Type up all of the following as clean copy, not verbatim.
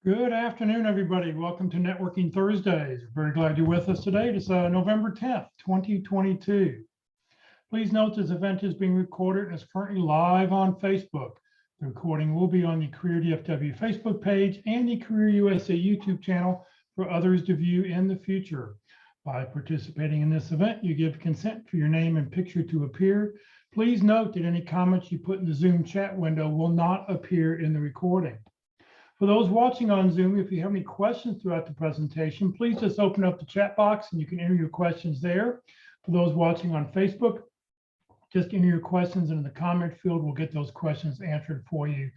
Good afternoon, everybody. Welcome to Networking Thursdays. Very glad you're with us today. It's November 10th, 2022. Please note this event is being recorded and is currently live on Facebook. The recording will be on the Career DFW Facebook page and the Career USA YouTube channel for others to view in the future. By participating in this event, you give consent for your name and picture to appear. Please note that any comments you put in the Zoom chat window will not appear in the recording. For those watching on Zoom, if you have any questions throughout the presentation, please just open up the chat box and you can enter your questions there. For those watching on Facebook, just enter your questions in the comment field. We'll get those questions answered for you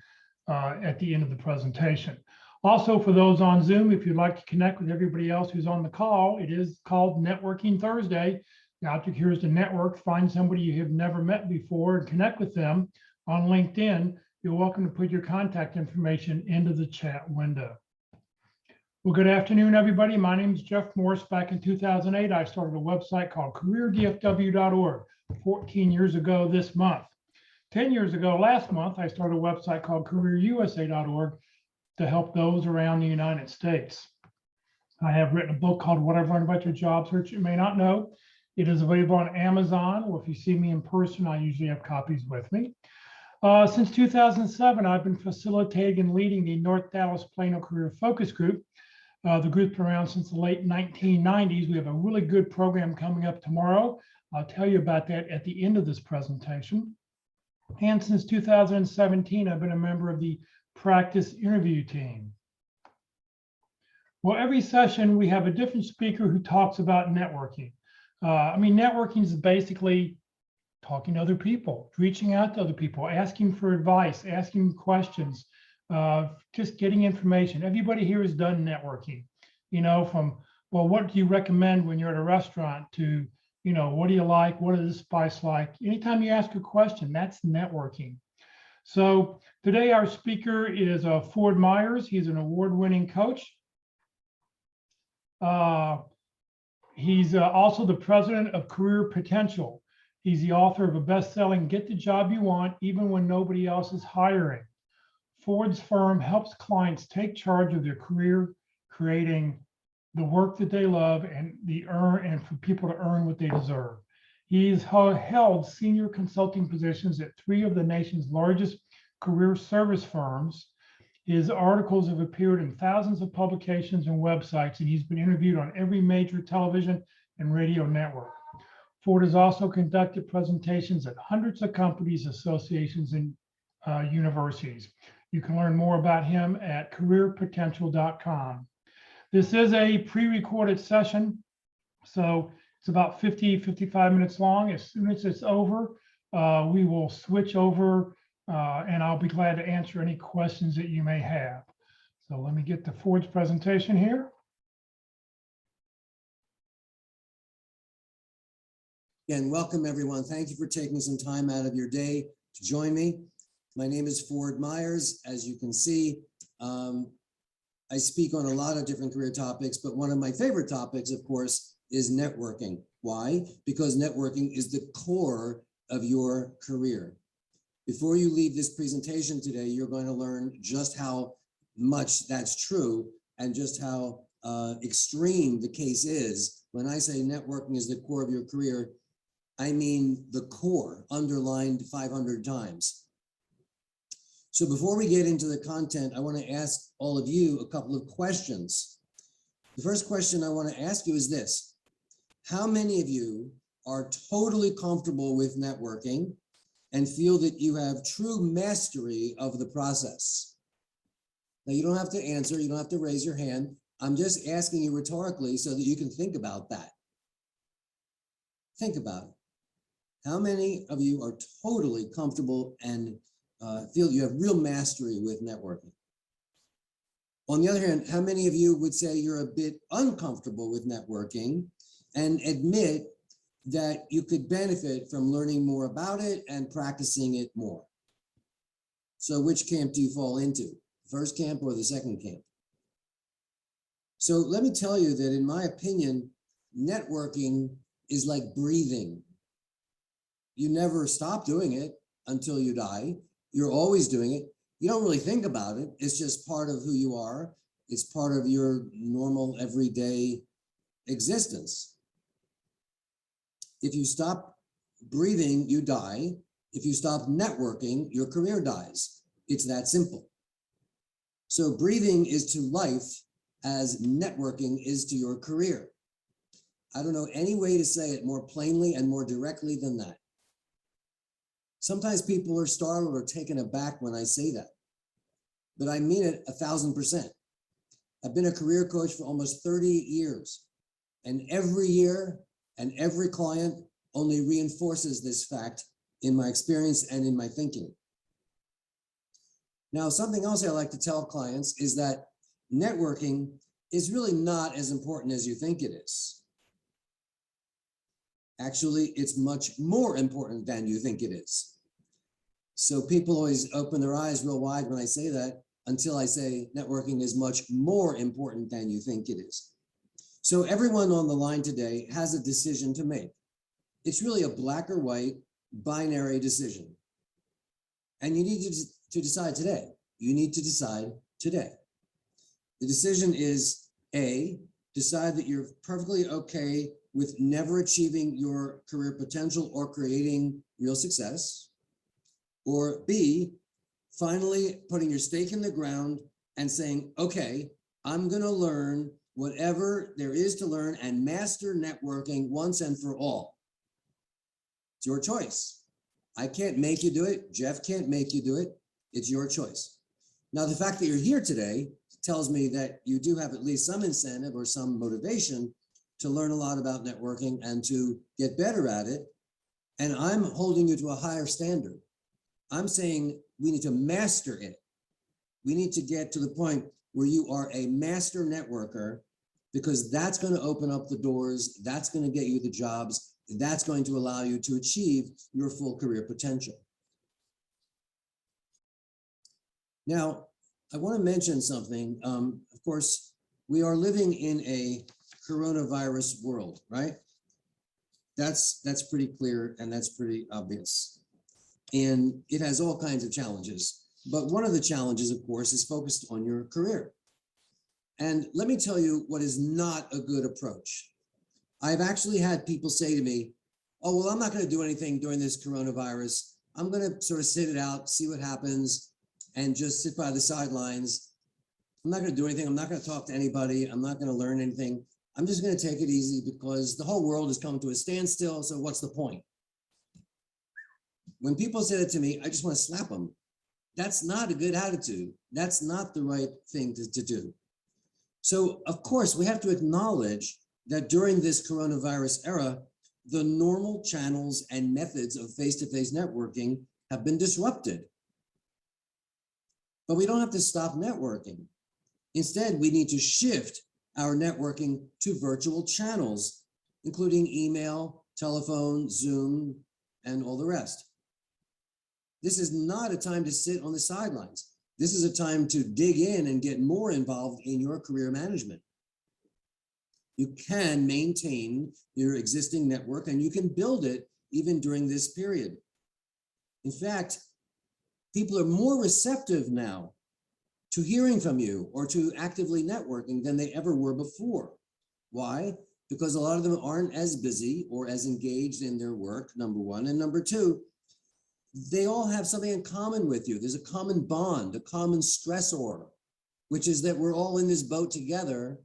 at the end of the presentation. Also, for those on Zoom, if you'd like to connect with everybody else who's on the call, it is called Networking Thursday. The object here is to network, find somebody you have never met before and connect with them on LinkedIn. You're welcome to put your contact information into the chat window. Well, good afternoon, everybody. My name is Jeff Morse. Back in 2008, I started a website called careerdfw.org 14 years ago this month. 10 years ago, last month, I started a website called careerusa.org to help those around the United States. I have written a book called What I've Learned About Your Job Search You May Not Know. It is available on Amazon, or if you see me in person, I usually have copies with me. Since 2007, I've been facilitating and leading the North Dallas Plano Career Focus Group. The group's been around since the late 1990s. We have a really good program coming up tomorrow. I'll tell you about that at the end of this presentation. And since 2017, I've been a member of the practice interview team. Well, every session we have a different speaker who talks about networking. Networking is basically talking to other people, reaching out to other people, asking for advice, asking questions, just getting information. Everybody here has done networking, from, well, what do you recommend when you're at a restaurant to, what do you like? What is the spice like? Anytime you ask a question, that's networking. So today our speaker is Ford Myers. He's an award-winning coach. He's also the president of Career Potential. He's the author of a best-selling Get the Job You Want, Even When Nobody Else is Hiring. Ford's firm helps clients take charge of their career, creating the work that they love and for people to earn what they deserve. He's held senior consulting positions at 3 of the nation's largest career service firms. His articles have appeared in thousands of publications and websites, and he's been interviewed on every major television and radio network. Ford has also conducted presentations at hundreds of companies, associations, and universities. You can learn more about him at careerpotential.com. This is a pre-recorded session, so it's about 55 minutes long. As soon as it's over, we will switch over and I'll be glad to answer any questions that you may have. So let me get to Ford's presentation here. Again, welcome everyone. Thank you for taking some time out of your day to join me. My name is Ford Myers. As you can see, I speak on a lot of different career topics, but one of my favorite topics, of course, is networking. Why? Because networking is the core of your career. Before you leave this presentation today, you're going to learn just how much that's true and just how extreme the case is. When I say networking is the core of your career, I mean the core, underlined 500 times. So before we get into the content, I want to ask all of you a couple of questions. The first question I want to ask you is this: how many of you are totally comfortable with networking and feel that you have true mastery of the process? Now, you don't have to answer, you don't have to raise your hand. I'm just asking you rhetorically so that you can think about that. Think about it. How many of you are totally comfortable and feel you have real mastery with networking? On the other hand, how many of you would say you're a bit uncomfortable with networking and admit that you could benefit from learning more about it and practicing it more? So which camp do you fall into? First camp or the second camp? So let me tell you that in my opinion, networking is like breathing. You never stop doing it until you die. You're always doing it. You don't really think about it. It's just part of who you are. It's part of your normal everyday existence. If you stop breathing, you die. If you stop networking, your career dies. It's that simple. So breathing is to life as networking is to your career. I don't know any way to say it more plainly and more directly than that. Sometimes people are startled or taken aback when I say that, but I mean it 1,000%. I've been a career coach for almost 30 years, and every year and every client only reinforces this fact in my experience and in my thinking. Now, something else I like to tell clients is that networking is really not as important as you think it is. Actually, it's much more important than you think it is. So people always open their eyes real wide when I say that, until I say networking is much more important than you think it is. So everyone on the line today has a decision to make. It's really a black or white binary decision. And you need to decide today. You need to decide today. The decision is A, decide that you're perfectly okay with never achieving your career potential or creating real success. Or B, finally putting your stake in the ground and saying, okay, I'm gonna learn whatever there is to learn and master networking once and for all. It's your choice. I can't make you do it. Jeff can't make you do it. It's your choice. Now, the fact that you're here today tells me that you do have at least some incentive or some motivation to learn a lot about networking and to get better at it. And I'm holding you to a higher standard. I'm saying we need to master it. We need to get to the point where you are a master networker, because that's going to open up the doors. That's going to get you the jobs. That's going to allow you to achieve your full career potential. Now, I want to mention something. Of course, we are living in a coronavirus world, right? That's pretty clear and that's pretty obvious. And it has all kinds of challenges. But one of the challenges, of course, is focused on your career. And let me tell you what is not a good approach. I've actually had people say to me, oh, well, I'm not going to do anything during this coronavirus. I'm going to sort of sit it out, see what happens, and just sit by the sidelines. I'm not going to do anything. I'm not going to talk to anybody. I'm not going to learn anything. I'm just going to take it easy because the whole world has come to a standstill. So what's the point? When people say that to me, I just want to slap them. That's not a good attitude. That's not the right thing to do. So, of course, we have to acknowledge that during this coronavirus era, the normal channels and methods of face-to-face networking have been disrupted. But we don't have to stop networking. Instead, we need to shift our networking to virtual channels, including email, telephone, Zoom, and all the rest. This is not a time to sit on the sidelines. This is a time to dig in and get more involved in your career management. You can maintain your existing network and you can build it even during this period. In fact, people are more receptive now to hearing from you or to actively networking than they ever were before. Why? Because a lot of them aren't as busy or as engaged in their work, number one. And number two, they all have something in common with you. There's a common bond, a common stressor, which is that we're all in this boat together.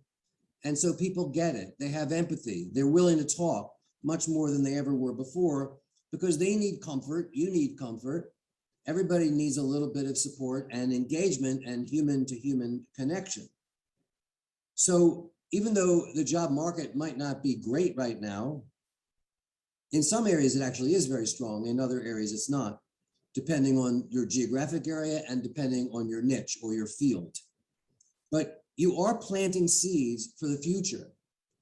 And so people get it. They have empathy. They're willing to talk much more than they ever were before because they need comfort. You need comfort. Everybody needs a little bit of support and engagement and human to human connection. So even though the job market might not be great right now, in some areas it actually is very strong. In other areas it's not, depending on your geographic area and depending on your niche or your field. But you are planting seeds for the future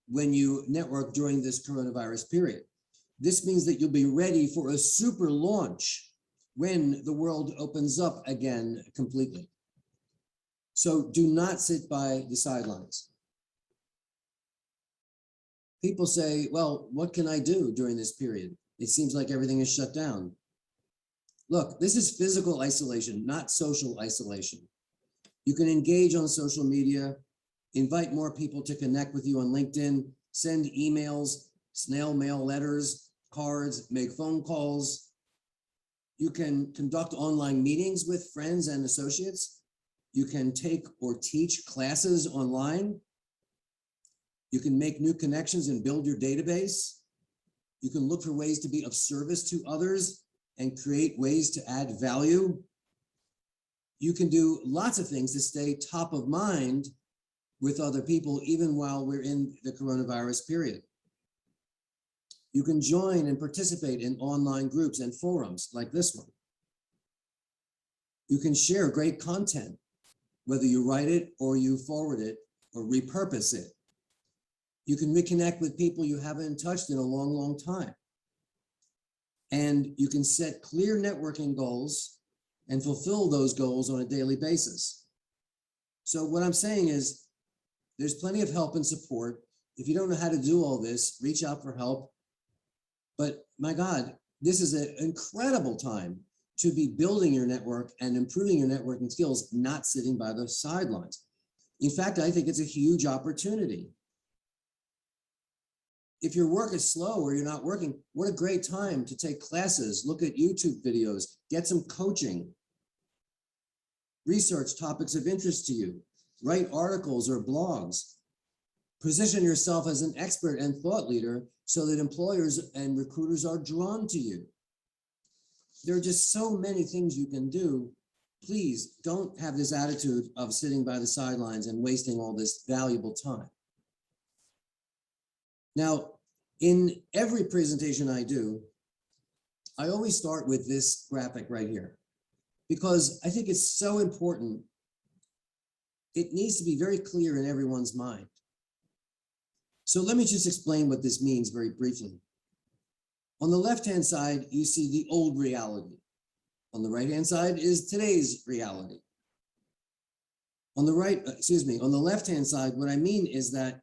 when you network during this coronavirus period. This means that you'll be ready for a super launch when the world opens up again completely. So do not sit by the sidelines. People say, well, what can I do during this period? It seems like everything is shut down. Look, this is physical isolation, not social isolation. You can engage on social media. invite more people to connect with you on LinkedIn, send emails, snail mail letters, cards, make phone calls. You can conduct online meetings with friends and associates. You can take or teach classes online. You can make new connections and build your database. You can look for ways to be of service to others and create ways to add value. You can do lots of things to stay top of mind with other people, even while we're in the coronavirus period. You can join and participate in online groups and forums like this one. You can share great content, whether you write it or you forward it or repurpose it. You can reconnect with people you haven't touched in a long, long time. And you can set clear networking goals and fulfill those goals on a daily basis. So what I'm saying is there's plenty of help and support. If you don't know how to do all this, reach out for help. But my God, this is an incredible time to be building your network and improving your networking skills, not sitting by the sidelines. In fact, I think it's a huge opportunity. If your work is slow or you're not working, what a great time to take classes, look at YouTube videos, get some coaching, research topics of interest to you, write articles or blogs, position yourself as an expert and thought leader so that employers and recruiters are drawn to you. There are just so many things you can do. Please don't have this attitude of sitting by the sidelines and wasting all this valuable time. Now, in every presentation I do, I always start with this graphic right here, because I think it's so important. It needs to be very clear in everyone's mind. So let me just explain what this means very briefly. On the left-hand side, you see the old reality. On the right-hand side is today's reality. On the left-hand side, what I mean is that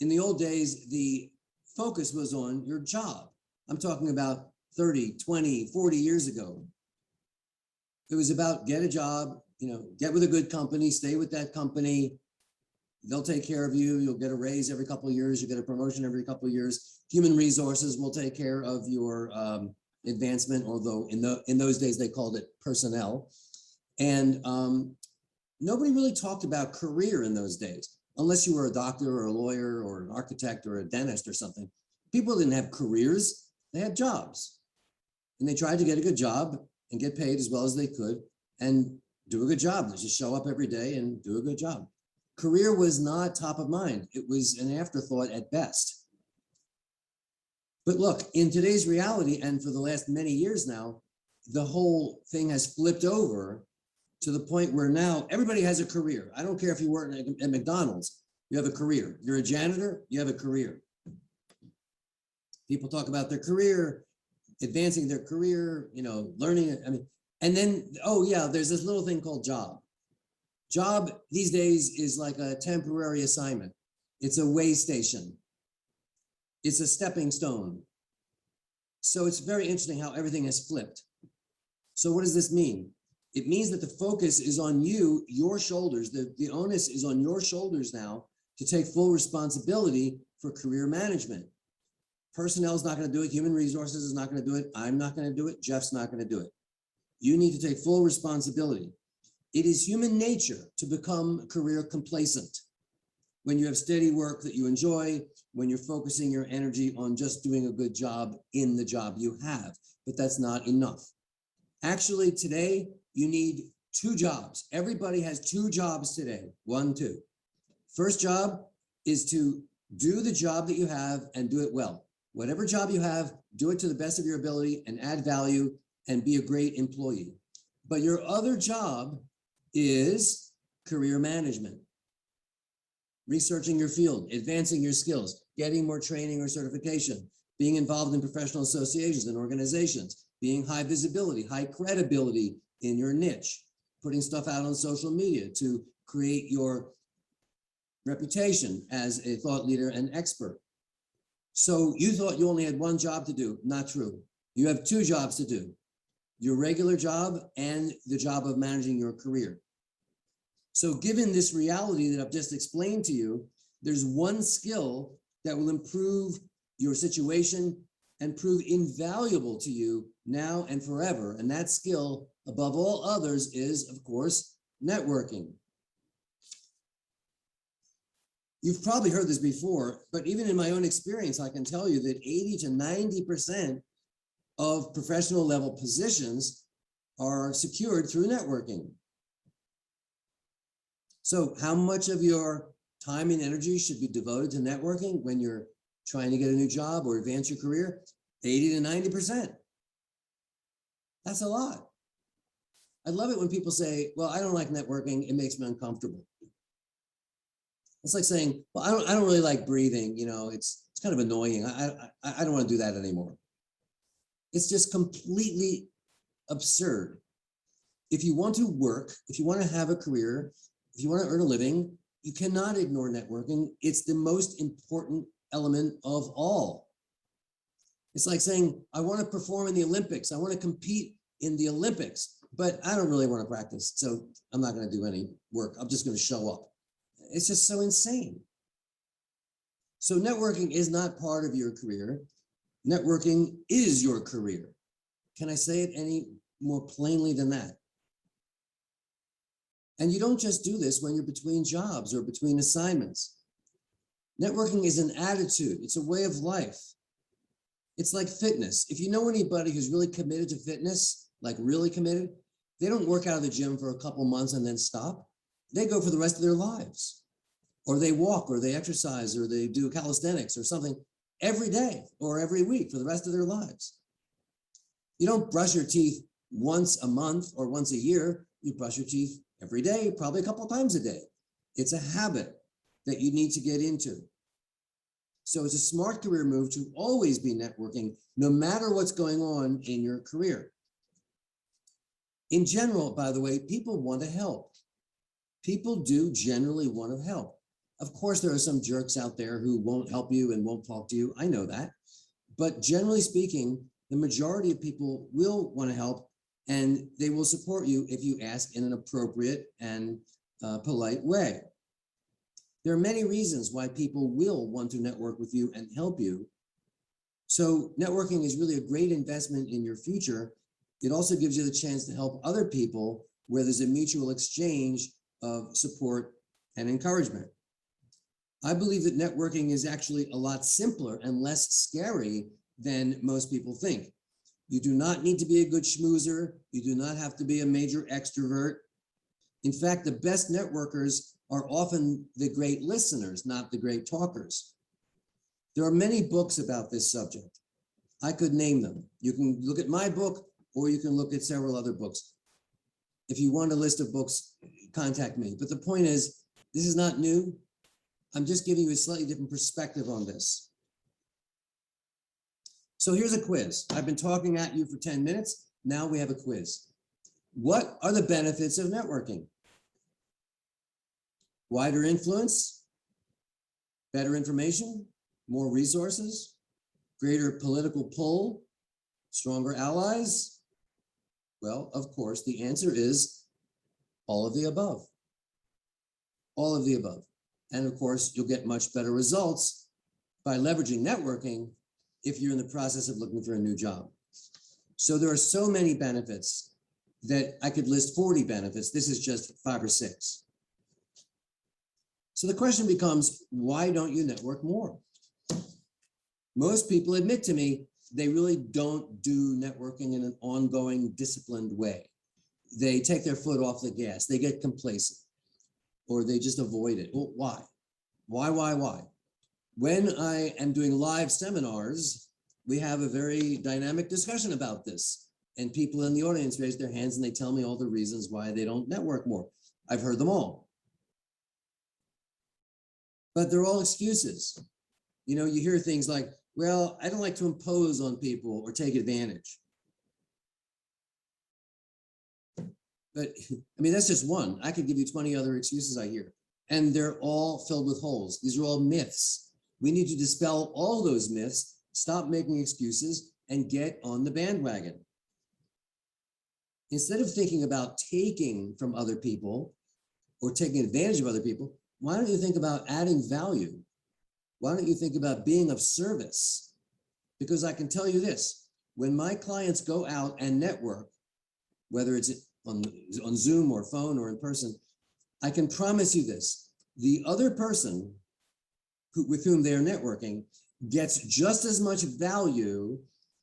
in the old days, the focus was on your job. I'm talking about 30, 20, 40 years ago. It was about get a job, get with a good company, stay with that company. They'll take care of you. You'll get a raise every couple of years. You get a promotion every couple of years. Human resources will take care of your advancement, although in those days they called it personnel. And nobody really talked about career in those days, unless you were a doctor or a lawyer or an architect or a dentist or something. People didn't have careers, they had jobs. And they tried to get a good job and get paid as well as they could and do a good job. They just show up every day and do a good job. Career was not top of mind. It was an afterthought at best. But look, in today's reality, and for the last many years now, the whole thing has flipped over to the point where now everybody has a career. I don't care if you work at McDonald's, you have a career. You're a janitor, you have a career. People talk about their career, advancing their career, learning. And then, oh yeah, there's this little thing called job. Job these days is like a temporary assignment. It's a way station. It's a stepping stone. So it's very interesting how everything has flipped. So what does this mean? It means that the focus is on you, your shoulders. The onus is on your shoulders now to take full responsibility for career management. Personnel is not going to do it. Human resources is not going to do it. I'm not going to do it. Jeff's not going to do it. You need to take full responsibility. It is human nature to become career complacent. When you have steady work that you enjoy, when you're focusing your energy on just doing a good job in the job you have, but that's not enough. Actually, today, you need 2 jobs. Everybody has 2 jobs today, 1, 2. First job is to do the job that you have and do it well. Whatever job you have, do it to the best of your ability and add value and be a great employee. But your other job is career management. Researching your field, advancing your skills, getting more training or certification, being involved in professional associations and organizations, being high visibility, high credibility in your niche, putting stuff out on social media to create your reputation as a thought leader and expert. So you thought you only had 1 job to do. Not true. You have 2 jobs to do. Your regular job and the job of managing your career. So given this reality that I've just explained to you, there's one skill that will improve your situation and prove invaluable to you now and forever. And that skill, above all others, is, of course, networking. You've probably heard this before, but even in my own experience, I can tell you that 80 to 90% of professional level positions are secured through networking. So how much of your time and energy should be devoted to networking when you're trying to get a new job or advance your career? 80 to 90%. That's a lot. I love it when people say, well, I don't like networking, it makes me uncomfortable. It's like saying, well, I don't really like breathing, you know, it's kind of annoying. I don't want to do that anymore. It's just completely absurd. If you want to work, if you want to have a career, if you want to earn a living, you cannot ignore networking. It's the most important element of all. It's like saying, I want to perform in the Olympics. I want to compete in the Olympics, but I don't really want to practice. So I'm not going to do any work. I'm just going to show up. It's just so insane. So networking is not part of your career. Networking is your career. Can I say it any more plainly than that? And you don't just do this when you're between jobs or between assignments. Networking is an attitude. It's a way of life. It's like fitness. If you know anybody who's really committed to fitness, like really committed, they don't work out of the gym for a couple months and then stop. They go for the rest of their lives. Or they walk, or they exercise, or they do calisthenics or something every day or every week for the rest of their lives. You don't brush your teeth once a month or once a year. You brush your teeth every day, probably a couple of times a day. It's a habit that you need to get into. So it's a smart career move to always be networking, no matter what's going on in your career. In general, by the way, people want to help. People do generally want to help. Of course, there are some jerks out there who won't help you and won't talk to you. I know that. But generally speaking, the majority of people will want to help, and they will support you if you ask in an appropriate and polite way. There are many reasons why people will want to network with you and help you. So networking is really a great investment in your future. It also gives you the chance to help other people where there's a mutual exchange of support and encouragement. I believe that networking is actually a lot simpler and less scary than most people think. You do not need to be a good schmoozer. You do not have to be a major extrovert. In fact, the best networkers are often the great listeners, not the great talkers. There are many books about this subject. I could name them. You can look at my book, or you can look at several other books. If you want a list of books, contact me. But the point is, this is not new. I'm just giving you a slightly different perspective on this. So here's a quiz. I've been talking at you for 10 minutes. Now we have a quiz. What are the benefits of networking? Wider influence, better information, more resources, greater political pull, stronger allies? Well, of course, the answer is all of the above. All of the above. And of course, you'll get much better results by leveraging networking if you're in the process of looking for a new job. So there are so many benefits that I could list 40 benefits. This is just 5 or 6. So the question becomes, why don't you network more? Most people admit to me they really don't do networking in an ongoing, disciplined way. They take their foot off the gas. They get complacent, or they just avoid it. Well, why? Why? When I am doing live seminars, we have a very dynamic discussion about this. And people in the audience raise their hands and they tell me all the reasons why they don't network more. I've heard them all. But they're all excuses. You know, you hear things like, well, I don't like to impose on people or take advantage. But I mean, that's just one. I could give you 20 other excuses I hear, and they're all filled with holes. These are all myths. We need to dispel all those myths, stop making excuses, and get on the bandwagon. Instead of thinking about taking from other people, or taking advantage of other people, why don't you think about adding value? Why don't you think about being of service? Because I can tell you this, when my clients go out and network, whether it's on Zoom or phone or in person, I can promise you this, the other person with whom they're networking gets just as much value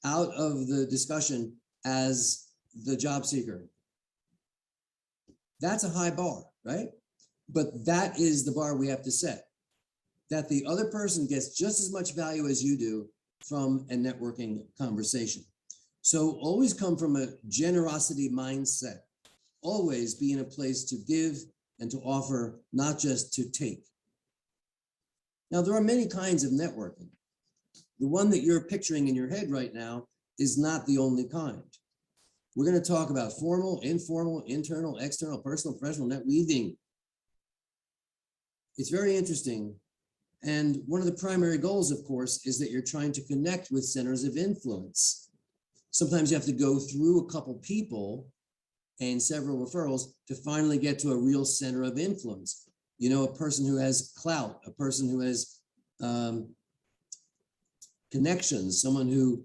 out of the discussion as the job seeker. That's a high bar, right? But that is the bar we have to set, that the other person gets just as much value as you do from a networking conversation. So always come from a generosity mindset. Always be in a place to give and to offer, not just to take. Now, there are many kinds of networking. The one that you're picturing in your head right now is not the only kind. We're going to talk about formal, informal, internal, external, personal, professional net weaving. It's very interesting. And one of the primary goals, of course, is that you're trying to connect with centers of influence. Sometimes you have to go through a couple people and several referrals to finally get to a real center of influence. You know, a person who has clout, a person who has connections, someone who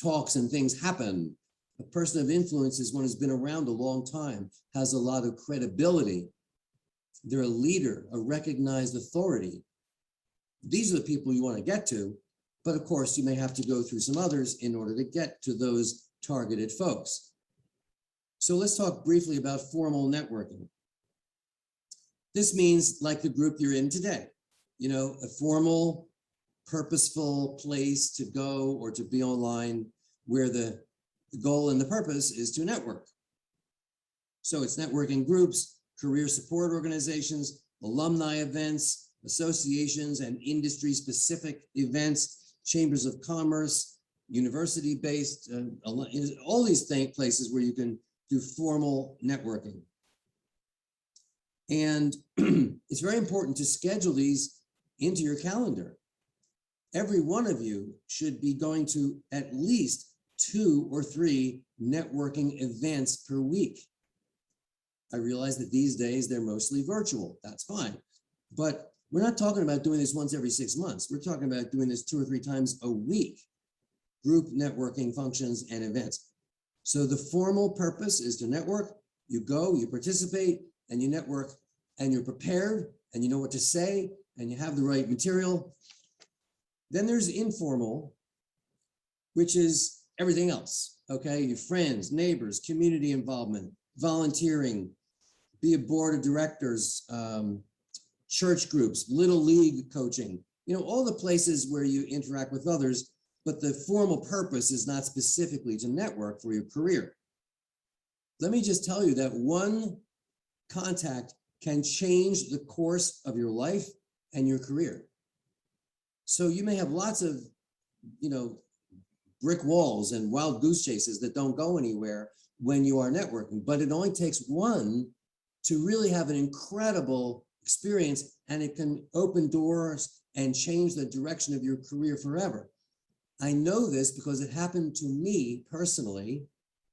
talks and things happen. A person of influence is one who's been around a long time, has a lot of credibility. They're a leader, a recognized authority. These are the people you want to get to, but of course you may have to go through some others in order to get to those targeted folks. So let's talk briefly about formal networking. This means like the group you're in today, you know, a formal, purposeful place to go or to be online where the goal and the purpose is to network. So it's networking groups, career support organizations, alumni events, associations and industry-specific events, chambers of commerce, university-based, all these places where you can do formal networking. And it's very important to schedule these into your calendar. Every one of you should be going to at least 2 or 3 networking events per week. I realize that these days they're mostly virtual. That's fine. But we're not talking about doing this once every 6 months. We're talking about doing this 2 or 3 times a week, group networking functions and events. So the formal purpose is to network. You go, you participate, and you network, and you're prepared, and you know what to say, and you have the right material. Then there's informal, which is everything else, okay? Your friends, neighbors, community involvement, volunteering, be a board of directors, church groups, little league coaching, you know, all the places where you interact with others, but the formal purpose is not specifically to network for your career. Let me just tell you that one contact can change the course of your life and your career. So you may have lots of, you know, brick walls and wild goose chases that don't go anywhere when you are networking, but it only takes one to really have an incredible experience, and it can open doors and change the direction of your career forever. I know this because it happened to me personally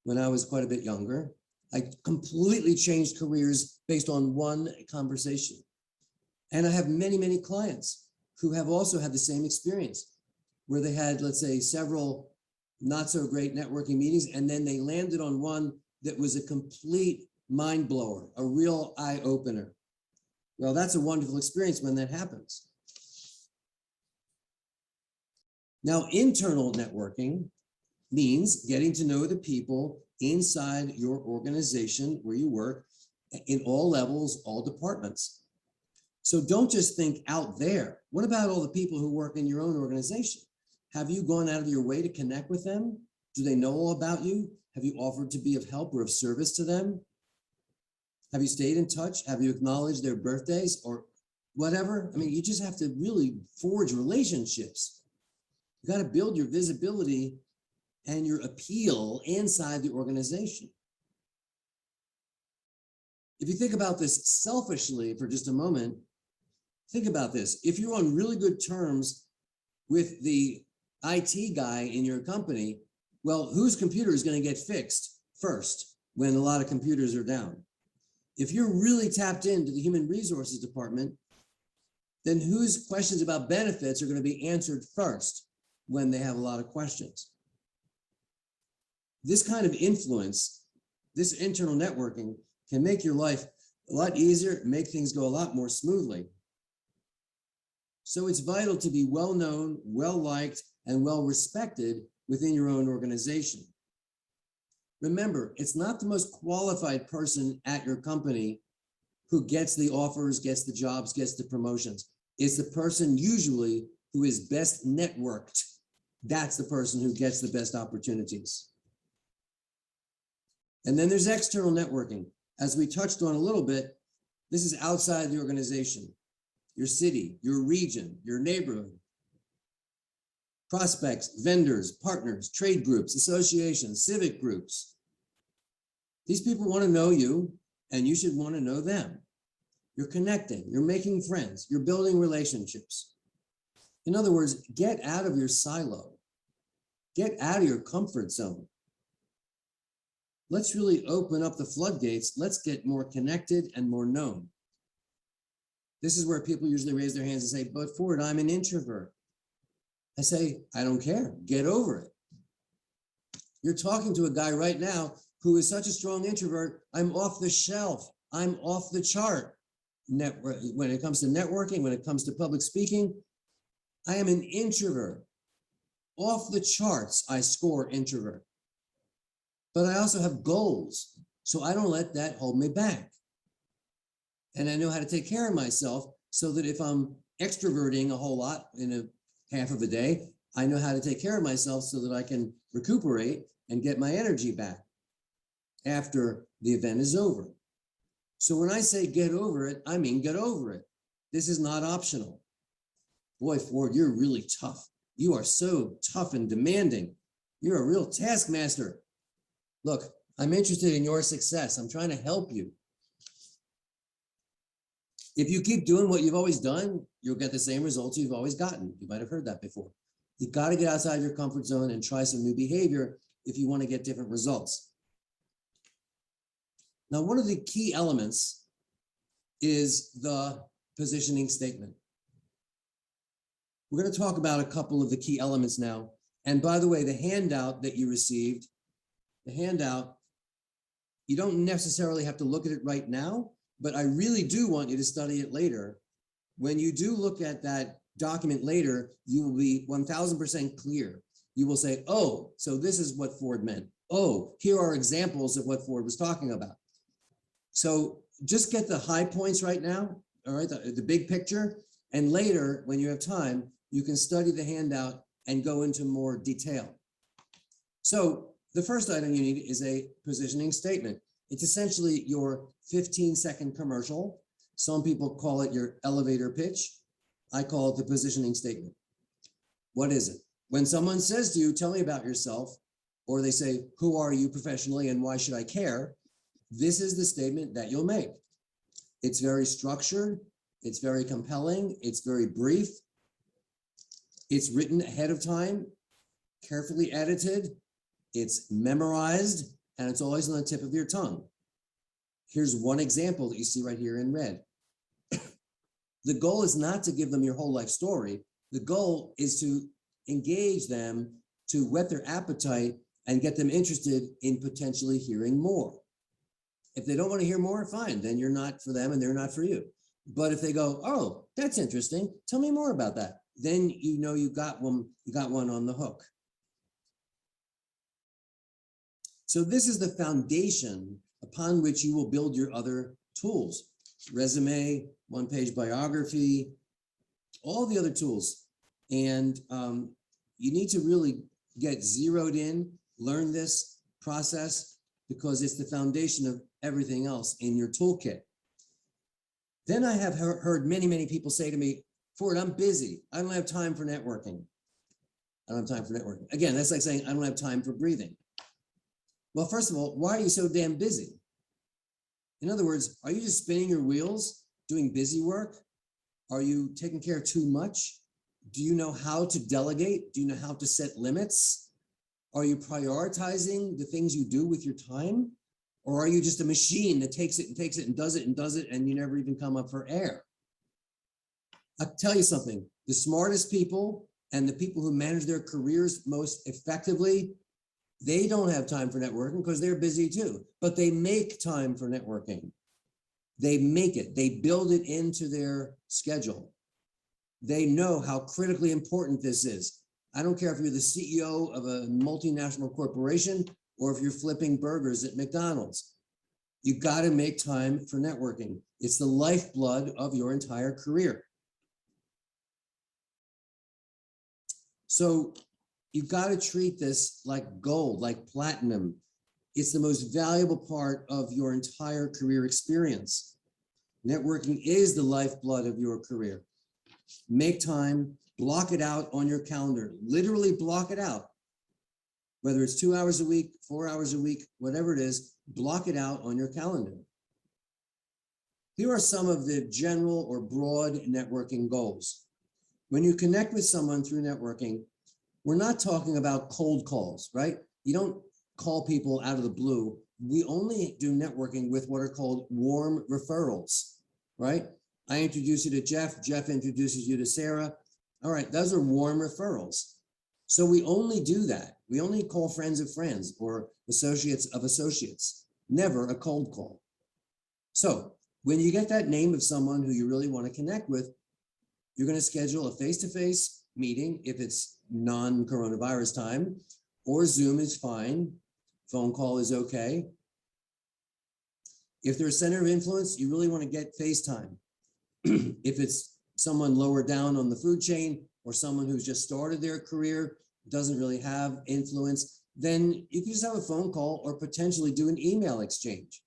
when I was quite a bit younger. I completely changed careers based on one conversation. And I have many, many clients who have also had the same experience where they had, let's say, several not so great networking meetings, and then they landed on one that was a complete mind blower, a real eye opener. Well, that's a wonderful experience when that happens. Now, internal networking means getting to know the people inside your organization where you work in all levels, all departments. So don't just think out there. What about all the people who work in your own organization? Have you gone out of your way to connect with them? Do they know all about you? Have you offered to be of help or of service to them? Have you stayed in touch? Have you acknowledged their birthdays or whatever? I mean, you just have to really forge relationships. You got to build your visibility and your appeal inside the organization. If you think about this selfishly for just a moment, think about this. If you're on really good terms with the IT guy in your company, well, whose computer is going to get fixed first when a lot of computers are down? If you're really tapped into the human resources department, then whose questions about benefits are going to be answered first when they have a lot of questions? This kind of influence, this internal networking can make your life a lot easier, make things go a lot more smoothly. So it's vital to be well known, well liked, and well respected within your own organization. Remember, it's not the most qualified person at your company who gets the offers, gets the jobs, gets the promotions. It's the person usually who is best networked. That's the person who gets the best opportunities. And then there's external networking. As we touched on a little bit, this is outside the organization, your city, your region, your neighborhood. Prospects, vendors, partners, trade groups, associations, civic groups. These people want to know you, and you should want to know them. You're connecting, you're making friends, you're building relationships. In other words, get out of your silo. Get out of your comfort zone. Let's really open up the floodgates. Let's get more connected and more known. This is where people usually raise their hands and say, but Ford, I'm an introvert. I say, I don't care. Get over it. You're talking to a guy right now who is such a strong introvert. I'm off the shelf. I'm off the chart. When it comes to networking, when it comes to public speaking, I am an introvert. Off the charts, I score introvert. But I also have goals, so I don't let that hold me back. And I know how to take care of myself so that if I'm extroverting a whole lot in a half of a day, I know how to take care of myself so that I can recuperate and get my energy back after the event is over. So when I say get over it, I mean get over it. This is not optional. Boy, Ford, you're really tough. You are so tough and demanding. You're a real taskmaster. Look, I'm interested in your success. I'm trying to help you. If you keep doing what you've always done, you'll get the same results you've always gotten. You might have heard that before. You've got to get outside your comfort zone and try some new behavior if you want to get different results. Now, one of the key elements is the positioning statement. We're going to talk about a couple of the key elements now. And by the way, the handout that you received, the handout, you don't necessarily have to look at it right now, but I really do want you to study it later. When you do look at that document later, you will be 1000% clear. You will say, oh, so this is what Ford meant. Oh, here are examples of what Ford was talking about. So just get the high points right now, all right, the big picture, and later, when you have time, you can study the handout and go into more detail. So the first item you need is a positioning statement. It's essentially your 15-second commercial. Some people call it your elevator pitch. I call it the positioning statement. What is it? When someone says to you, tell me about yourself, or they say, who are you professionally and why should I care? This is the statement that you'll make. It's very structured. It's very compelling. It's very brief. It's written ahead of time, carefully edited. It's memorized, and it's always on the tip of your tongue. Here's one example that you see right here in red. The goal is not to give them your whole life story. The goal is to engage them, to whet their appetite and get them interested in potentially hearing more. If they don't want to hear more, fine, then you're not for them and they're not for you. But if they go, oh, that's interesting, tell me more about that, then you know you got one on the hook. So this is the foundation upon which you will build your other tools. Resume, one-page biography, all the other tools. And you need to really get zeroed in, learn this process, because it's the foundation of everything else in your toolkit. Then I have heard many, many people say to me, Ford, I'm busy. I don't have time for networking. I don't have time for networking. Again, that's like saying I don't have time for breathing. Well, first of all, why are you so damn busy? In other words, are you just spinning your wheels, doing busy work? Are you taking care of too much? Do you know how to delegate? Do you know how to set limits? Are you prioritizing the things you do with your time? Or are you just a machine that takes it and takes it and does it and does it and you never even come up for air? I'll tell you something, the smartest people and the people who manage their careers most effectively, they don't have time for networking because they're busy too, but they make time for networking. They make it, they build it into their schedule. They know how critically important this is. I don't care if you're the CEO of a multinational corporation or if you're flipping burgers at McDonald's. You got to make time for networking. It's the lifeblood of your entire career. So you've got to treat this like gold, like platinum. It's the most valuable part of your entire career experience. Networking is the lifeblood of your career. Make time, block it out on your calendar, literally block it out. Whether it's 2 hours a week, 4 hours a week, whatever it is, block it out on your calendar. Here are some of the general or broad networking goals. When you connect with someone through networking, we're not talking about cold calls, right? You don't call people out of the blue. We only do networking with what are called warm referrals, right? I introduce you to Jeff, Jeff introduces you to Sarah. All right, those are warm referrals. So we only do that. We only call friends of friends or associates of associates, never a cold call. So when you get that name of someone who you really want to connect with, you're going to schedule a face-to-face meeting if it's non-coronavirus time, or Zoom is fine. Phone call is okay. If they're a center of influence, you really want to get FaceTime. If it's someone lower down on the food chain or someone who's just started their career, doesn't really have influence, then you can just have a phone call or potentially do an email exchange.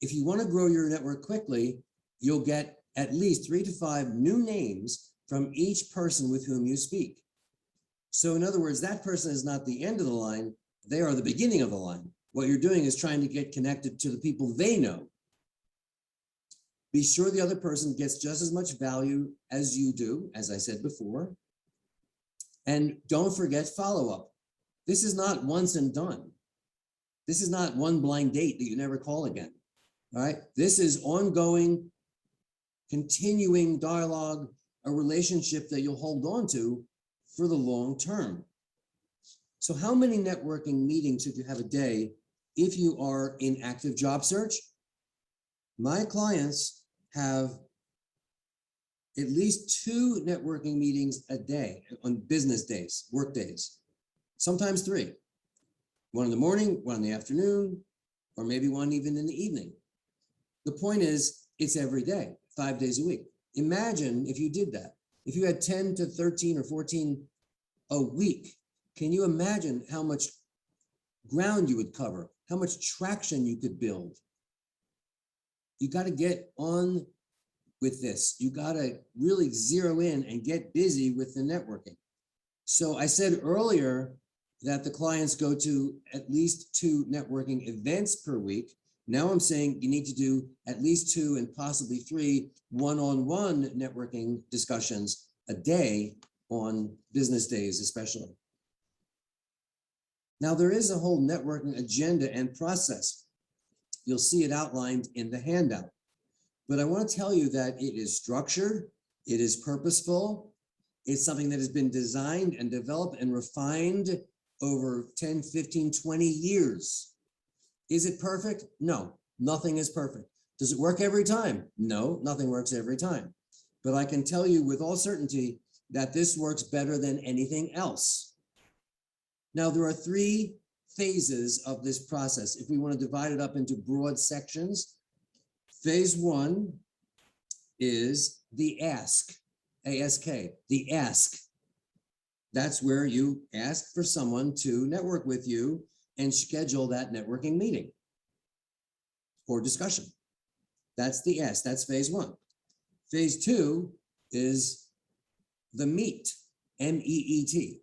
If you want to grow your network quickly, you'll get at least 3 to 5 new names from each person with whom you speak. So in other words, that person is not the end of the line, they are the beginning of the line. What you're doing is trying to get connected to the people they know. Be sure the other person gets just as much value as you do, as I said before. And don't forget follow-up. This is not once and done. This is not one blind date that you never call again. All right. This is ongoing, continuing dialogue, a relationship that you'll hold on to for the long term. So how many networking meetings should you have a day if you are in active job search? My clients have at least 2 networking meetings a day on business days, work days, sometimes 3. One in the morning, one in the afternoon, or maybe one even in the evening. The point is, it's every day, 5 days a week. Imagine if you did that. If you had 10 to 13 or 14 a week, can you imagine how much ground you would cover, how much traction you could build? You got to get on with this. You got to really zero in and get busy with the networking. So I said earlier that the clients go to at least 2 networking events per week. Now I'm saying you need to do at least 2 and possibly 3 one-on-one networking discussions a day on business days, especially. Now there is a whole networking agenda and process. You'll see it outlined in the handout. But I want to tell you that it is structured, it is purposeful, it's something that has been designed and developed and refined over 10, 15, 20 years. Is it perfect? No, nothing is perfect. Does it work every time? No, nothing works every time. But I can tell you with all certainty that this works better than anything else. Now, there are 3 phases of this process. If we want to divide it up into broad sections, phase 1 is the ask, A-S-K, the ask. That's where you ask for someone to network with you and schedule that networking meeting or discussion. That's the ask, that's phase 1. Phase 2 is the meet, M-E-E-T.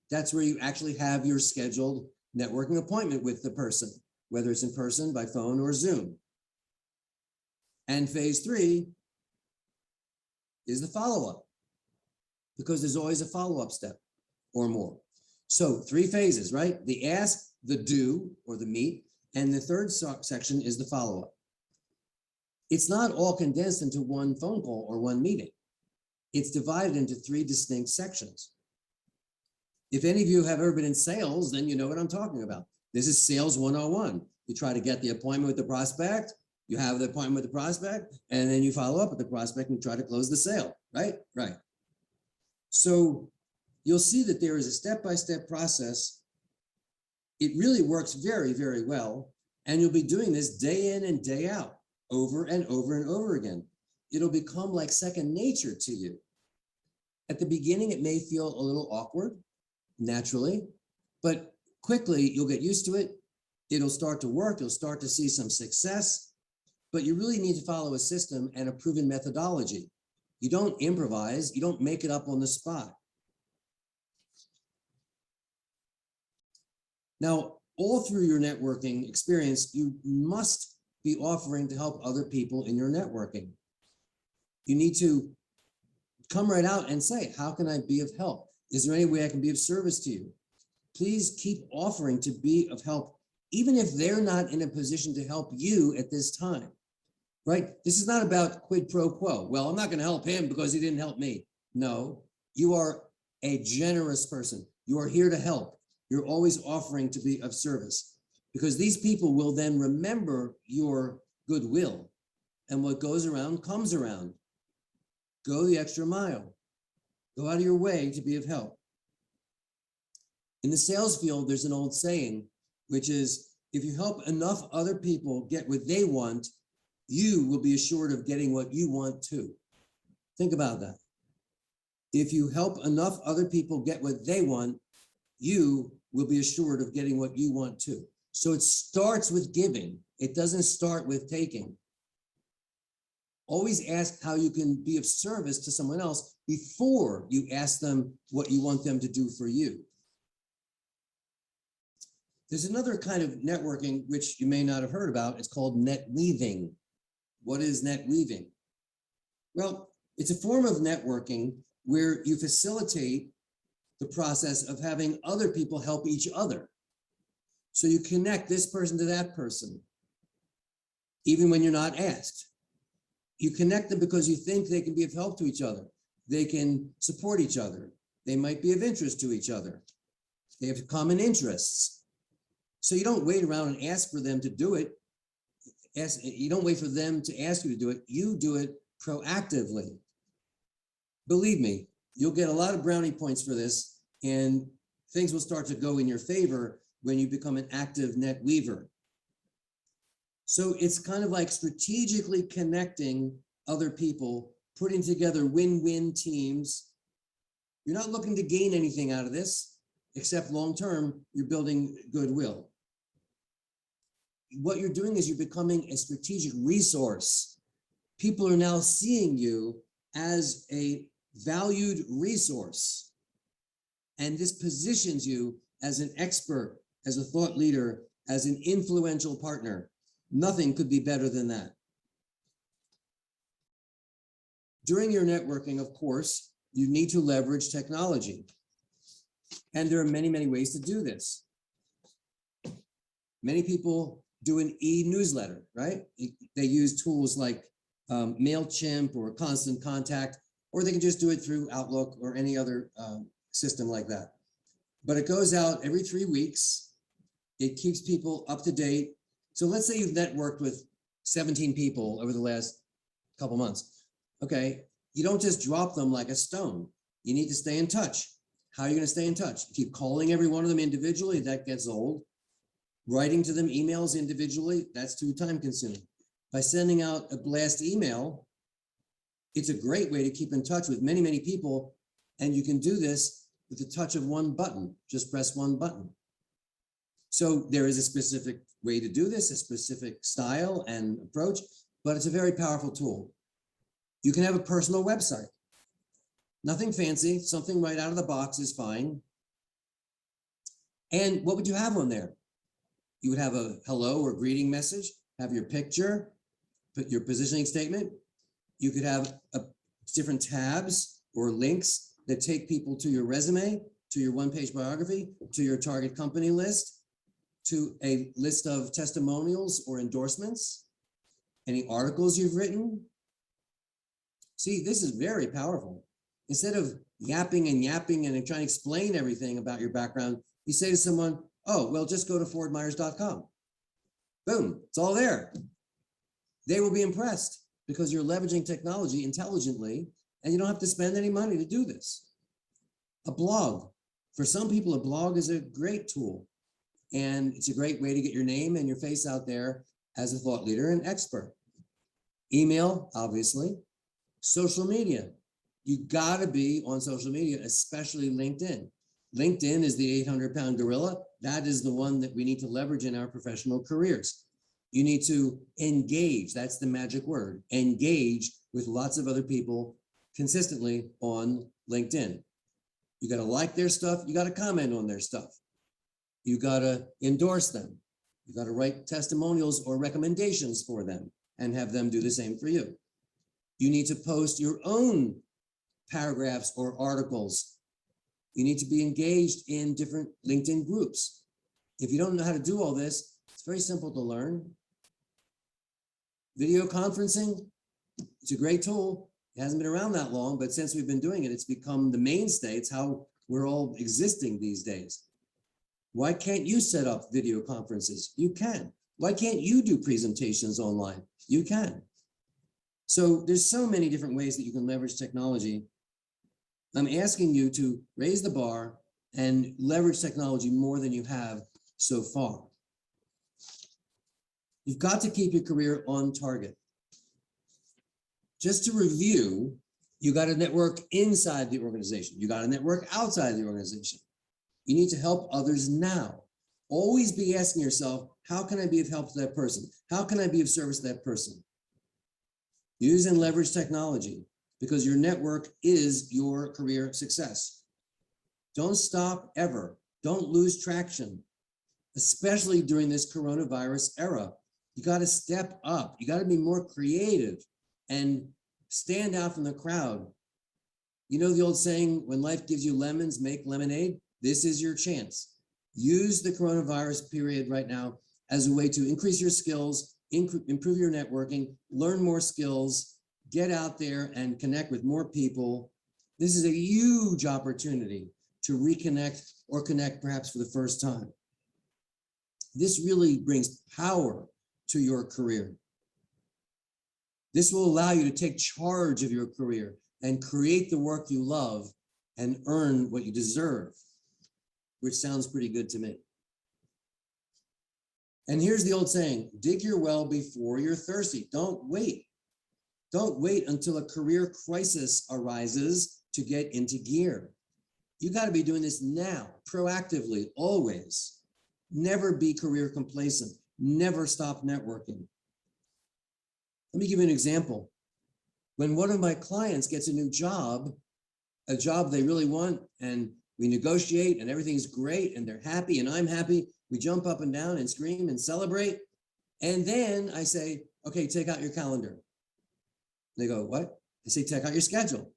That's where you actually have your scheduled networking appointment with the person, whether it's in person, by phone, or Zoom. And phase 3 is the follow-up, because there's always a follow-up step or more. So 3 phases, right? The ask, the do, or the meet, And the third section is the follow-up. It's not all condensed into one phone call or one meeting. It's divided into 3 distinct sections. If any of you have ever been in sales, then you know what I'm talking about. This is sales 101. You try to get the appointment with the prospect, you have the appointment with the prospect, and then you follow up with the prospect and try to close the sale, right? Right. So you'll see that there is a step-by-step process. It really works very, very well. And you'll be doing this day in and day out, over and over and over again. It'll become like second nature to you. At the beginning, it may feel a little awkward, naturally, but quickly you'll get used to it. It'll start to work. You'll start to see some success, but you really need to follow a system and a proven methodology. You don't improvise. You don't make it up on the spot. Now, all through your networking experience, you must be offering to help other people in your networking. You need to come right out and say, how can I be of help? Is there any way I can be of service to you? Please keep offering to be of help, even if they're not in a position to help you at this time, right? This is not about quid pro quo. Well, I'm not going to help him because he didn't help me. No, you are a generous person. You are here to help. You're always offering to be of service because these people will then remember your goodwill, and what goes around comes around. Go the extra mile. Go out of your way to be of help. In the sales field, there's an old saying, which is, if you help enough other people get what they want, you will be assured of getting what you want too. Think about that. If you help enough other people get what they want, you will be assured of getting what you want too. So it starts with giving. It doesn't start with taking. Always ask how you can be of service to someone else before you ask them what you want them to do for you. There's another kind of networking which you may not have heard about. It's called net weaving. What is net weaving? Well, it's a form of networking where you facilitate the process of having other people help each other. So you connect this person to that person, even when you're not asked. You connect them because you think they can be of help to each other. They can support each other. They might be of interest to each other. They have common interests. So you don't wait around and ask for them to do it. You don't wait for them to ask you to do it. You do it proactively. Believe me, you'll get a lot of brownie points for this, and things will start to go in your favor when you become an active net weaver. So it's kind of like strategically connecting other people, putting together win-win teams. You're not looking to gain anything out of this, except long-term, you're building goodwill. What you're doing is you're becoming a strategic resource. People are now seeing you as a valued resource. And this positions you as an expert, as a thought leader, as an influential partner. Nothing could be better than that. During your networking, of course, you need to leverage technology. And there are many, many ways to do this. Many people do an e-newsletter, right? They use tools like MailChimp or Constant Contact, or they can just do it through Outlook or any other system like that. But it goes out every 3 weeks. It keeps people up to date. So let's say you've networked with 17 people over the last couple months. Okay, you don't just drop them like a stone. You need to stay in touch. How are you going to stay in touch? You keep calling every one of them individually, that gets old. Writing to them emails individually, that's too time consuming. By sending out a blast email, it's a great way to keep in touch with many, many people. And you can do this with the touch of one button. Just press one button. So there is a specific way to do this, a specific style and approach, but it's a very powerful tool. You can have a personal website. Nothing fancy, something right out of the box is fine. And what would you have on there? You would have a hello or greeting message, have your picture, put your positioning statement. You could have different tabs or links that take people to your resume, to your one-page biography, to your target company list. to a list of testimonials or endorsements? Any articles you've written? See, this is very powerful. Instead of yapping and trying to explain everything about your background, you say to someone, oh, well, just go to fordmyers.com. Boom, it's all there. They will be impressed because you're leveraging technology intelligently and you don't have to spend any money to do this. A blog. For some people, a blog is a great tool, and it's a great way to get your name and your face out there as a thought leader and expert. Email, obviously. Social media. You gotta be on social media, especially LinkedIn. LinkedIn is the 800-pound gorilla. That is the one that we need to leverage in our professional careers. You need to engage, that's the magic word, engage with lots of other people consistently on LinkedIn. You gotta like their stuff, you gotta comment on their stuff. You gotta endorse them. You gotta write testimonials or recommendations for them and have them do the same for you. You need to post your own paragraphs or articles. You need to be engaged in different LinkedIn groups. If you don't know how to do all this, it's very simple to learn. Video conferencing, it's a great tool. It hasn't been around that long, but since we've been doing it, it's become the mainstay. It's how we're all existing these days. Why can't you set up video conferences? You can. Why can't you do presentations online? You can. So there's so many different ways that you can leverage technology. I'm asking you to raise the bar and leverage technology more than you have so far. You've got to keep your career on target. Just to review, you got to network inside the organization. You got to network outside the organization. You need to help others now. Always be asking yourself, how can I be of help to that person? How can I be of service to that person? Use and leverage technology because your network is your career success. Don't stop ever. Don't lose traction, especially during this coronavirus era. You got to step up. You got to be more creative and stand out from the crowd. You know the old saying, when life gives you lemons, make lemonade. This is your chance. Use the coronavirus period right now as a way to increase your skills, improve your networking, learn more skills, get out there and connect with more people. This is a huge opportunity to reconnect or connect perhaps for the first time. This really brings power to your career. This will allow you to take charge of your career and create the work you love and earn what you deserve, which sounds pretty good to me. And here's the old saying, dig your well before you're thirsty. Don't wait. Don't wait until a career crisis arises to get into gear. You got to be doing this now, proactively, always. Never be career complacent. Never stop networking. Let me give you an example. When one of my clients gets a new job, a job they really want, and we negotiate and everything's great and they're happy and I'm happy, we jump up and down and scream and celebrate. And then I say, okay, take out your calendar. They go, what? I say, take out your schedule.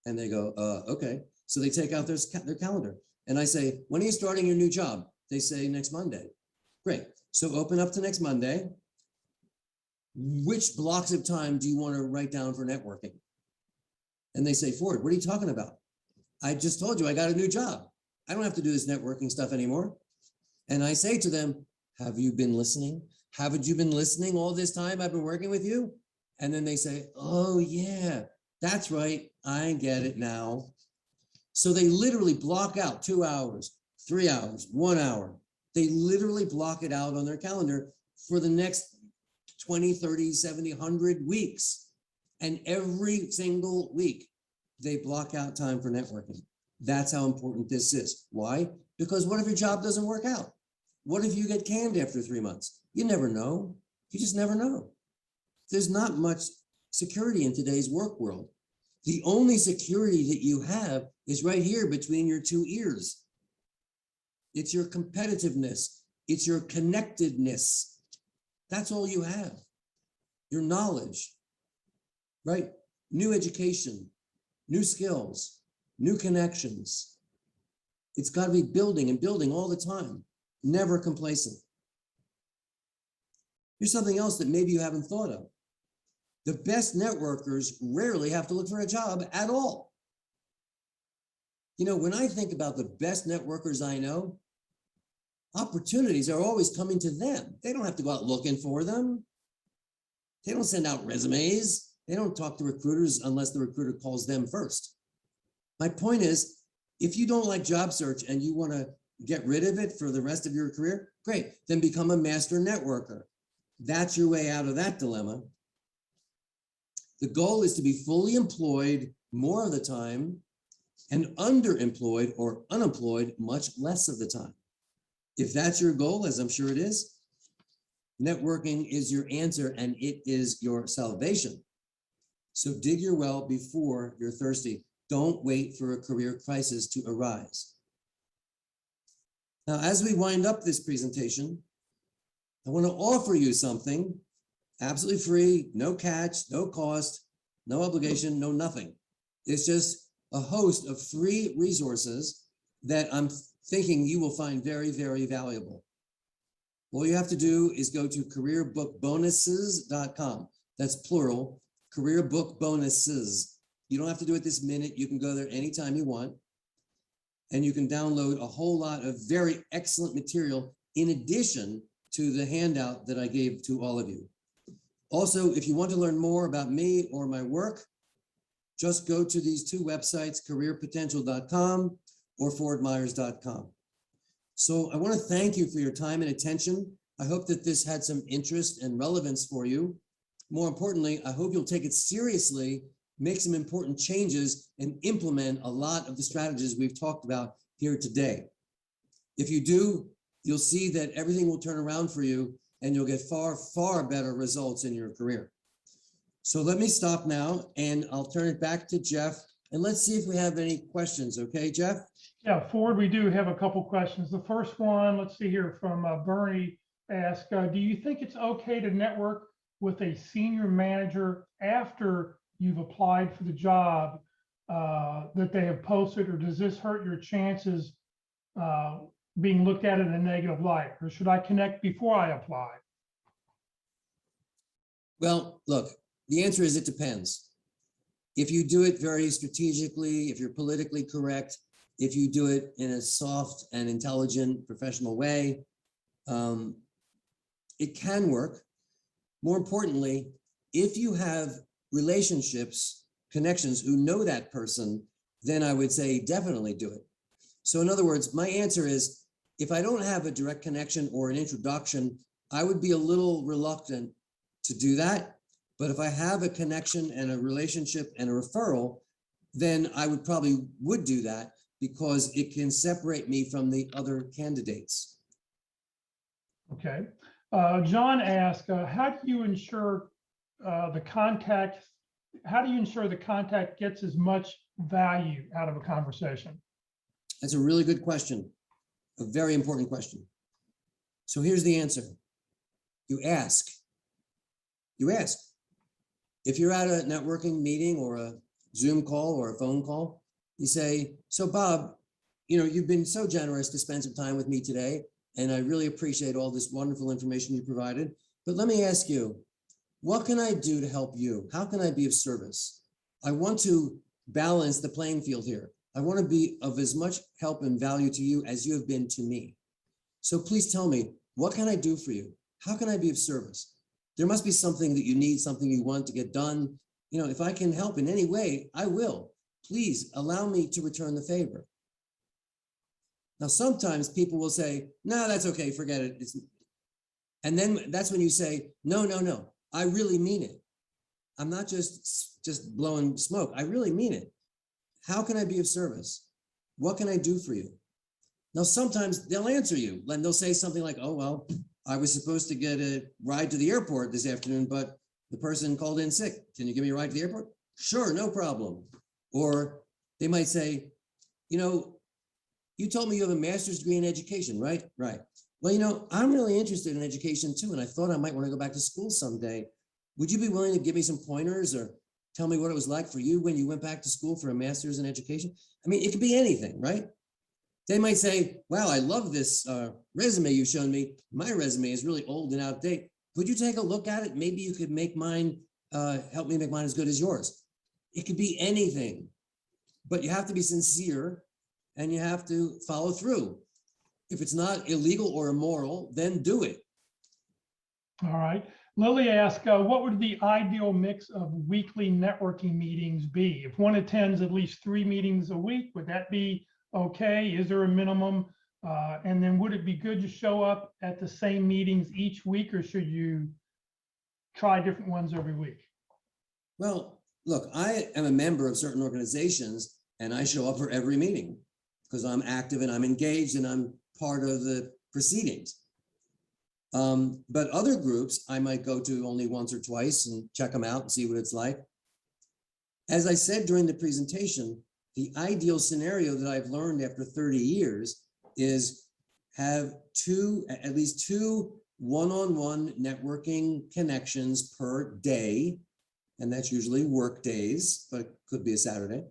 And they go, okay. So they take out their calendar. And I say, when are you starting your new job? They say, next Monday. Great. So open up to next Monday. Which blocks of time do you want to write down for networking? And they say, Ford, what are you talking about? I just told you I got a new job. I don't have to do this networking stuff anymore. And I say to them, have you been listening? Haven't you been listening all this time I've been working with you? And then they say, oh yeah, that's right. I get it now. So they literally block out 2 hours, 3 hours, 1 hour. They literally block it out on their calendar for the next 20, 30, 70, 100 weeks. And every single week, they block out time for networking. That's how important this is. Why? Because what if your job doesn't work out? What if you get canned after 3 months? You never know. You just never know. There's not much security in today's work world. The only security that you have is right here between your two ears. It's your competitiveness. It's your connectedness. That's all you have. Your knowledge, right? New education, new skills, new connections. It's got to be building and building all the time. never complacent. Here's something else that maybe you haven't thought of. The best networkers rarely have to look for a job at all. You know, when I think about the best networkers I know, opportunities are always coming to them. They don't have to go out looking for them. They don't send out resumes. They don't talk to recruiters unless the recruiter calls them first. My point is, if you don't like job search and you want to get rid of it for the rest of your career, great, then become a master networker. That's your way out of that dilemma. The goal is to be fully employed more of the time and underemployed or unemployed much less of the time. If that's your goal, as I'm sure it is, networking is your answer and it is your salvation. So dig your well before you're thirsty. Don't wait for a career crisis to arise. Now, as we wind up this presentation, I want to offer you something absolutely free, no catch, no cost, no obligation, no nothing. It's just a host of free resources that I'm thinking you will find very, very valuable. All you have to do is go to careerbookbonuses.com. That's plural, careerbookbonuses. You don't have to do it this minute. You can go there anytime you want. And you can download a whole lot of very excellent material in addition to the handout that I gave to all of you. Also, if you want to learn more about me or my work, just go to these two websites, careerpotential.com or fordmyers.com. So I want to thank you for your time and attention. I hope that this had some interest and relevance for you. More importantly, I hope you'll take it seriously, make some important changes, and implement a lot of the strategies we've talked about here today. If you do, you'll see that everything will turn around for you and you'll get far, far better results in your career. So let me stop now and I'll turn it back to Jeff and let's see if we have any questions. Okay, Jeff? Yeah, Ford, we do have a couple questions. The first one, let's see here from Bernie asked, do you think it's okay to network with a senior manager after you've applied for the job that they have posted, or does this hurt your chances being looked at in a negative light, or should I connect before I apply? Well, look, the answer is it depends. If you do it very strategically, if you're politically correct, if you do it in a soft and intelligent professional way, it can work. More importantly, if you have relationships, connections who know that person, then I would say definitely do it. So in other words, my answer is, if I don't have a direct connection or an introduction, I would be a little reluctant to do that. But if I have a connection and a relationship and a referral, then I would do that because it can separate me from the other candidates. Okay. John asked, how do you ensure the contact gets as much value out of a conversation? That's a really good question, a very important question. So here's the answer. You ask. You ask. If you're at a networking meeting or a Zoom call or a phone call, you say, so Bob, you've been so generous to spend some time with me today, and I really appreciate all this wonderful information you provided. But let me ask you, what can I do to help you? How can I be of service? I want to balance the playing field here. I want to be of as much help and value to you as you have been to me. So please tell me, what can I do for you? How can I be of service? There must be something that you need, something you want to get done. If I can help in any way, I will. Please allow me to return the favor. Now, sometimes people will say, no, that's okay, forget it. And then that's when you say, no, I really mean it. I'm not just blowing smoke. I really mean it. How can I be of service? What can I do for you? Now, sometimes they'll answer you and they'll say something like, oh, well, I was supposed to get a ride to the airport this afternoon, but the person called in sick. Can you give me a ride to the airport? Sure, no problem. Or they might say, you told me you have a master's degree in education, right? Right. Well, I'm really interested in education too, and I thought I might want to go back to school someday. Would you be willing to give me some pointers or tell me what it was like for you when you went back to school for a master's in education? I mean, it could be anything, right? They might say, wow, I love this resume you've shown me. My resume is really old and outdated. Would you take a look at it? Maybe you could make mine, help me make mine as good as yours. It could be anything, but you have to be sincere and you have to follow through. If it's not illegal or immoral, then do it. All right. Lily asked, what would the ideal mix of weekly networking meetings be? If one attends at least 3 meetings a week, would that be okay? Is there a minimum? And then would it be good to show up at the same meetings each week, or should you try different ones every week? Well, look, I am a member of certain organizations and I show up for every meeting because I'm active and I'm engaged and I'm part of the proceedings. But other groups, I might go to only once or twice and check them out and see what it's like. As I said during the presentation, the ideal scenario that I've learned after 30 years is have at least two one-on-one networking connections per day. And that's usually work days, but it could be a Saturday.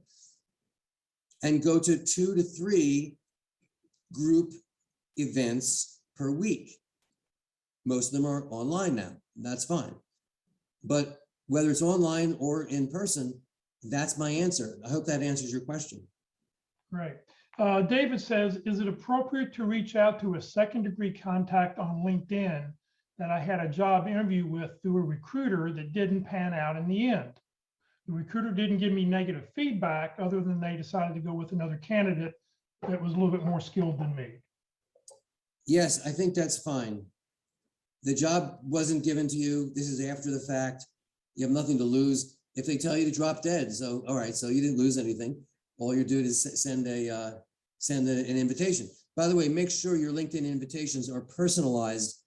And go to 2 to 3 group events per week. Most of them are online now, and that's fine. But whether it's online or in person, that's my answer. I hope that answers your question. Right. David says, is it appropriate to reach out to a second-degree contact on LinkedIn that I had a job interview with through a recruiter that didn't pan out in the end? The recruiter didn't give me negative feedback other than they decided to go with another candidate that was a little bit more skilled than me. Yes, I think that's fine. The job wasn't given to you. This is after the fact. You have nothing to lose. If they tell you to drop dead, so all right, so you didn't lose anything. All you're doing is send an invitation. By the way, make sure your LinkedIn invitations are personalized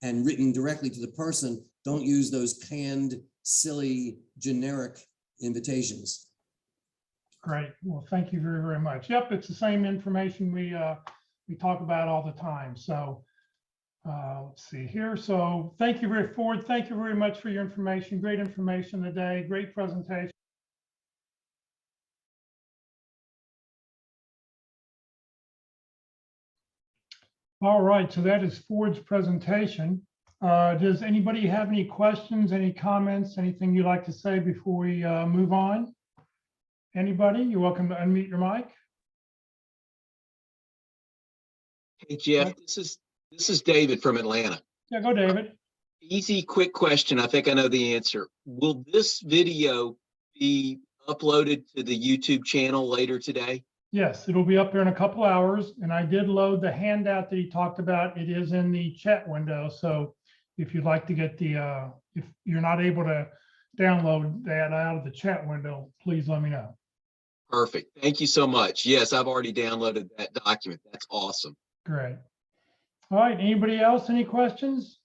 and written directly to the person. Don't use those canned, silly, generic invitations. Great. Well, thank you very, very much. Yep, it's the same information we talk about all the time. So let's see here. So thank you, Ford. Thank you very much for your information. Great information today. Great presentation. All right, so that is Ford's presentation. Does anybody have any questions, any comments, anything you'd like to say before we move on? Anybody? You're welcome to unmute your mic. Hey, Jeff, this is David from Atlanta. Yeah, go David. Easy, quick question. I think I know the answer. Will this video be uploaded to the YouTube channel later today? Yes, it'll be up there in a couple hours. And I did load the handout that he talked about. It is in the chat window. So if you'd like to get the, if you're not able to download that out of the chat window, please let me know. Perfect. Thank you so much. Yes, I've already downloaded that document. That's awesome. Great. All right, anybody else, any questions?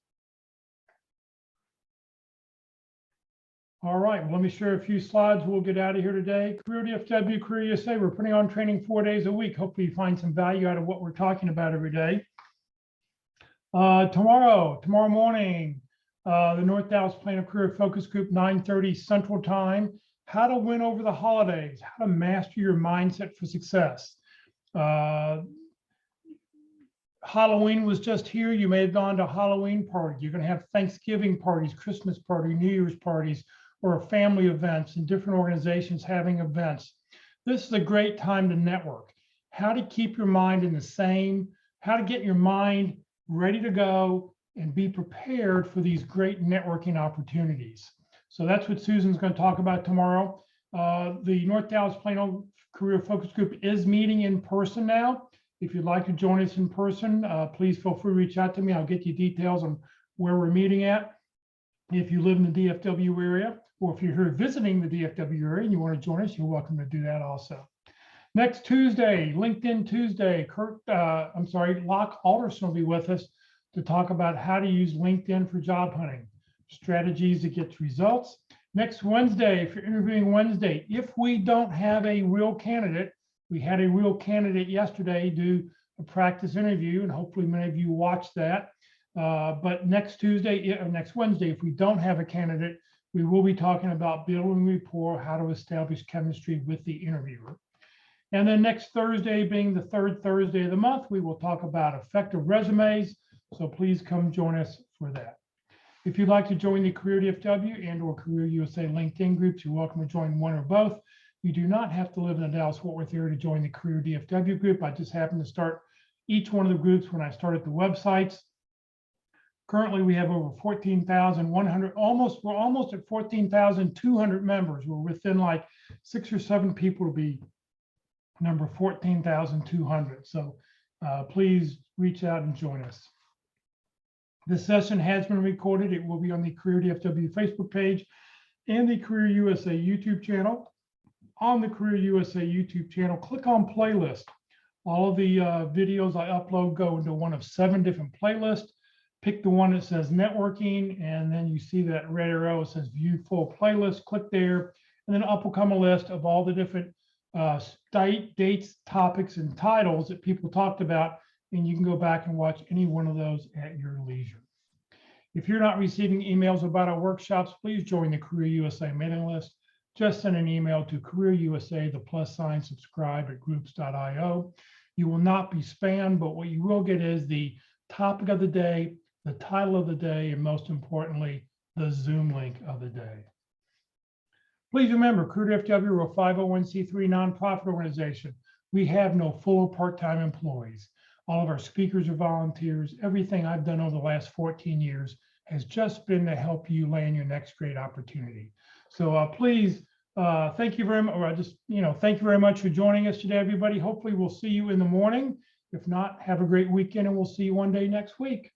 All right, well, let me share a few slides. We'll get out of here today. Career DFW, Career USA, we're putting on training 4 days a week. Hopefully you find some value out of what we're talking about every day. Tomorrow morning, the North Dallas Plano Career Focus Group, 9:30 Central Time. How to win over the holidays, how to master your mindset for success. Halloween was just here. You may have gone to a Halloween party. You're going to have Thanksgiving parties, Christmas party, New Year's parties, or family events, and different organizations having events. This is a great time to network. How to keep your mind in the same, how to get your mind ready to go and be prepared for these great networking opportunities. So that's what Susan's going to talk about tomorrow. The North Dallas Plano Career Focus Group is meeting in person now. If you'd like to join us in person, please feel free to reach out to me. I'll get you details on where we're meeting at. If you live in the DFW area, or if you're here visiting the DFW area and you want to join us, you're welcome to do that also. Next Tuesday, LinkedIn Tuesday, Locke Alderson will be with us to talk about how to use LinkedIn for job hunting, strategies to get results. Next Wednesday, if you're interviewing Wednesday, if we don't have a real candidate, we had a real candidate yesterday do a practice interview, and hopefully many of you watched that. But next Wednesday, if we don't have a candidate, we will be talking about building rapport, how to establish chemistry with the interviewer. And then next Thursday, being the third Thursday of the month, we will talk about effective resumes. So please come join us for that. If you'd like to join the Career DFW and or Career USA LinkedIn groups, you're welcome to join one or both. You do not have to live in the Dallas-Fort Worth area to join the Career DFW group. I just happened to start each one of the groups when I started the websites. Currently, we have over 14,100, we're almost at 14,200 members. We're within like 6 or 7 people to be number 14,200. So please reach out and join us. This session has been recorded. It will be on the Career DFW Facebook page and the Career USA YouTube channel. On the Career USA YouTube channel, click on playlist. All of the videos I upload go into one of 7 different playlists. Pick the one that says networking, and then you see that red arrow. It says view full playlist. Click there, and then up will come a list of all the different dates, topics, and titles that people talked about, and you can go back and watch any one of those at your leisure. If you're not receiving emails about our workshops, please join the Career USA mailing list. Just send an email to Career USA, the + subscribe at groups.io. You will not be spammed, but what you will get is the topic of the day, the title of the day, and most importantly, the Zoom link of the day. Please remember, Career DFW, we're a 501c3 nonprofit organization. We have no full or part-time employees. All of our speakers are volunteers. Everything I've done over the last 14 years has just been to help you land your next great opportunity. So please, thank you very much. Thank you very much for joining us today, everybody. Hopefully we'll see you in the morning. If not, have a great weekend, and we'll see you one day next week.